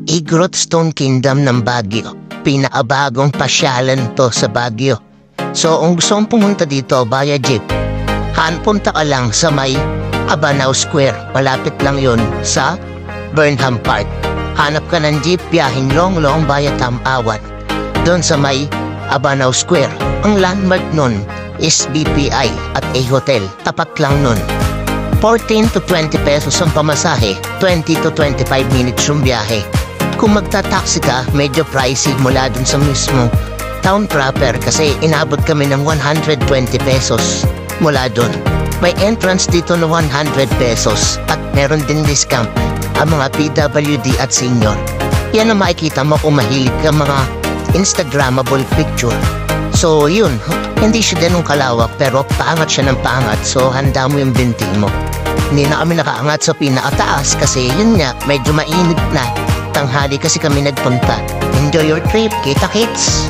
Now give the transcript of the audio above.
Igorot Stone Kingdom ng Baguio. Pinakabagong pasyalan to sa Baguio. So kung gusto mong pumunta dito via jeep, punta ka lang sa may Abanao Square. Malapit lang yun sa Burnham Park. Hanap ka ng jeep, biyahing long via Tamawan. Doon sa may Abanao Square. Ang landmark nun is BPI at a hotel. Tapat lang nun. 14 to 20 pesos ang pamasahe, 20 to 25 minutes yung biyahe. Kung magta-taxi ka, medyo pricey mula dun sa mismo town proper kasi inabot kami ng 120 pesos mula dun. May entrance dito na 100 pesos at meron din discount ang mga PWD at senior. Yan ang makikita mo kung mahilig ka mga Instagrammable picture. So yun, hindi siya ganun kalawak pero paangat siya ng paangat, so handa mo yung binti mo. Hindi na kami nakaangat sa pinakataas kasi yun nga, medyo mainit na. Tanghali kasi kami nagpunta. Enjoy your trip, kita kits!